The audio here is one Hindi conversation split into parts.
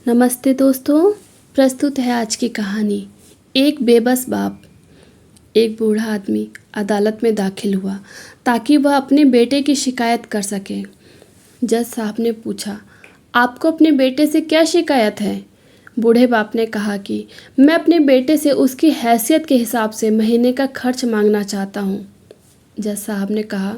नमस्ते दोस्तों, प्रस्तुत है आज की कहानी। एक बेबस बाप। एक बूढ़ा आदमी अदालत में दाखिल हुआ ताकि वह अपने बेटे की शिकायत कर सके। जज साहब ने पूछा, आपको अपने बेटे से क्या शिकायत है? बूढ़े बाप ने कहा कि मैं अपने बेटे से उसकी हैसियत के हिसाब से महीने का खर्च मांगना चाहता हूँ। जज साहब ने कहा,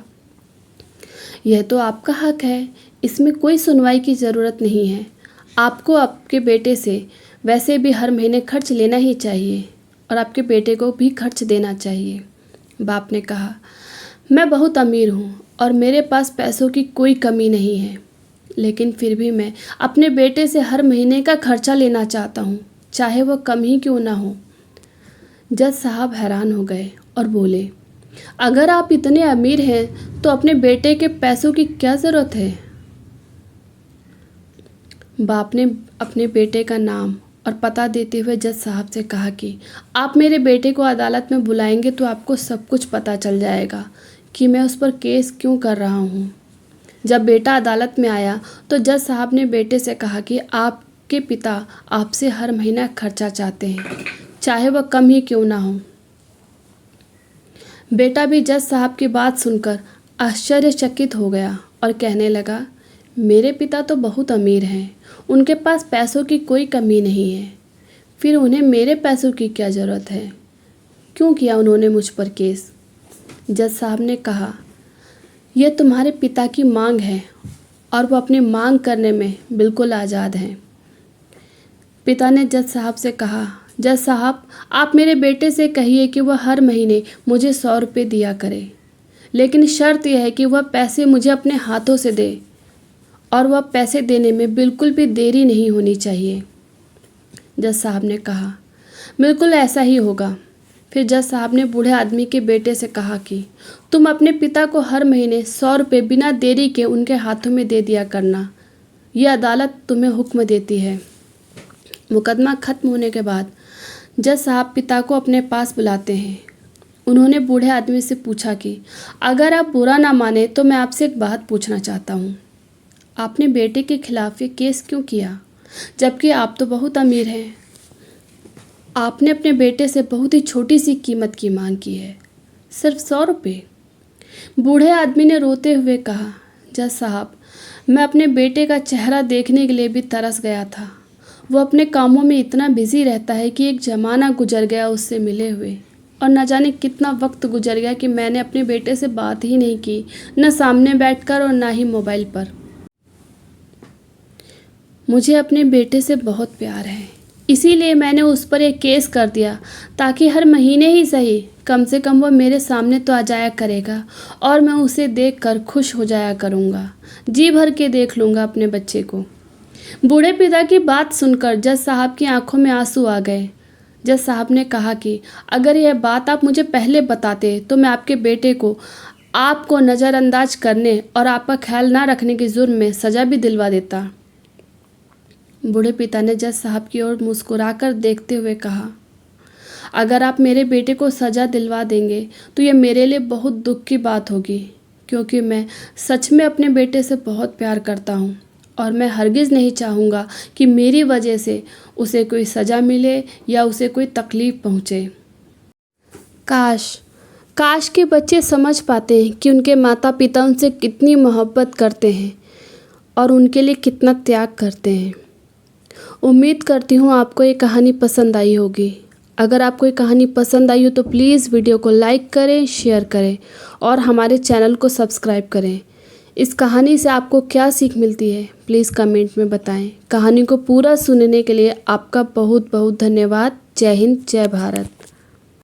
यह तो आपका हक है, इसमें कोई सुनवाई की ज़रूरत नहीं है। आपको आपके बेटे से वैसे भी हर महीने खर्च लेना ही चाहिए और आपके बेटे को भी खर्च देना चाहिए। बाप ने कहा, मैं बहुत अमीर हूँ और मेरे पास पैसों की कोई कमी नहीं है, लेकिन फिर भी मैं अपने बेटे से हर महीने का खर्चा लेना चाहता हूँ, चाहे वह कम ही क्यों ना हो। जज साहब हैरान हो गए और बोले, अगर आप इतने अमीर हैं तो अपने बेटे के पैसों की क्या ज़रूरत है? बाप ने अपने बेटे का नाम और पता देते हुए जज साहब से कहा कि आप मेरे बेटे को अदालत में बुलाएंगे तो आपको सब कुछ पता चल जाएगा कि मैं उस पर केस क्यों कर रहा हूँ। जब बेटा अदालत में आया तो जज साहब ने बेटे से कहा कि आपके पिता आपसे हर महीना खर्चा चाहते हैं, चाहे वह कम ही क्यों ना हो। बेटा भी जज साहब की बात सुनकर आश्चर्यचकित हो गया और कहने लगा, मेरे पिता तो बहुत अमीर हैं, उनके पास पैसों की कोई कमी नहीं है, फिर उन्हें मेरे पैसों की क्या ज़रूरत है? क्यों किया उन्होंने मुझ पर केस? जज साहब ने कहा, यह तुम्हारे पिता की मांग है और वो अपनी मांग करने में बिल्कुल आज़ाद हैं। पिता ने जज साहब से कहा, जज साहब, आप मेरे बेटे से कहिए कि वह हर महीने मुझे 100 रुपये दिया करे, लेकिन शर्त यह है कि वह पैसे मुझे अपने हाथों से दे और वह पैसे देने में बिल्कुल भी देरी नहीं होनी चाहिए। जज साहब ने कहा, बिल्कुल ऐसा ही होगा। फिर जज साहब ने बूढ़े आदमी के बेटे से कहा कि तुम अपने पिता को हर महीने 100 रुपये बिना देरी के उनके हाथों में दे दिया करना, यह अदालत तुम्हें हुक्म देती है। मुकदमा खत्म होने के बाद जज साहब पिता को अपने पास बुलाते हैं। उन्होंने बूढ़े आदमी से पूछा कि अगर आप बुरा ना माने तो मैं आपसे एक बात पूछना चाहता हूँ। आपने बेटे के खिलाफ ये केस क्यों किया, जबकि आप तो बहुत अमीर हैं? आपने अपने बेटे से बहुत ही छोटी सी कीमत की मांग की है, सिर्फ 100 रुपये। बूढ़े आदमी ने रोते हुए कहा, जज साहब, मैं अपने बेटे का चेहरा देखने के लिए भी तरस गया था। वो अपने कामों में इतना बिजी रहता है कि एक ज़माना गुजर गया उससे मिले हुए, और न जाने कितना वक्त गुजर गया कि मैंने अपने बेटे से बात ही नहीं की, न सामने बैठकर और ना ही मोबाइल पर। मुझे अपने बेटे से बहुत प्यार है, इसीलिए मैंने उस पर एक केस कर दिया ताकि हर महीने ही सही, कम से कम वो मेरे सामने तो आ जाया करेगा और मैं उसे देखकर खुश हो जाया करूँगा, जी भर के देख लूँगा अपने बच्चे को। बूढ़े पिता की बात सुनकर जज साहब की आंखों में आंसू आ गए। जज साहब ने कहा कि अगर यह बात आप मुझे पहले बताते तो मैं आपके बेटे को आपको नज़रअंदाज करने और आपका ख्याल ना रखने के जुर्म में सज़ा भी दिलवा देता। बूढ़े पिता ने जज साहब की ओर मुस्कुराकर देखते हुए कहा, अगर आप मेरे बेटे को सज़ा दिलवा देंगे तो यह मेरे लिए बहुत दुख की बात होगी, क्योंकि मैं सच में अपने बेटे से बहुत प्यार करता हूँ और मैं हरगिज़ नहीं चाहूँगा कि मेरी वजह से उसे कोई सज़ा मिले या उसे कोई तकलीफ़ पहुँचे। काश के बच्चे समझ पाते हैं कि उनके माता पिता उनसे कितनी मोहब्बत करते हैं और उनके लिए कितना त्याग करते हैं। उम्मीद करती हूँ आपको ये कहानी पसंद आई होगी। अगर आपको ये कहानी पसंद आई हो तो प्लीज़ वीडियो को लाइक करें, शेयर करें और हमारे चैनल को सब्सक्राइब करें। इस कहानी से आपको क्या सीख मिलती है प्लीज़ कमेंट में बताएं। कहानी को पूरा सुनने के लिए आपका बहुत बहुत धन्यवाद। जय हिंद, जय भारत।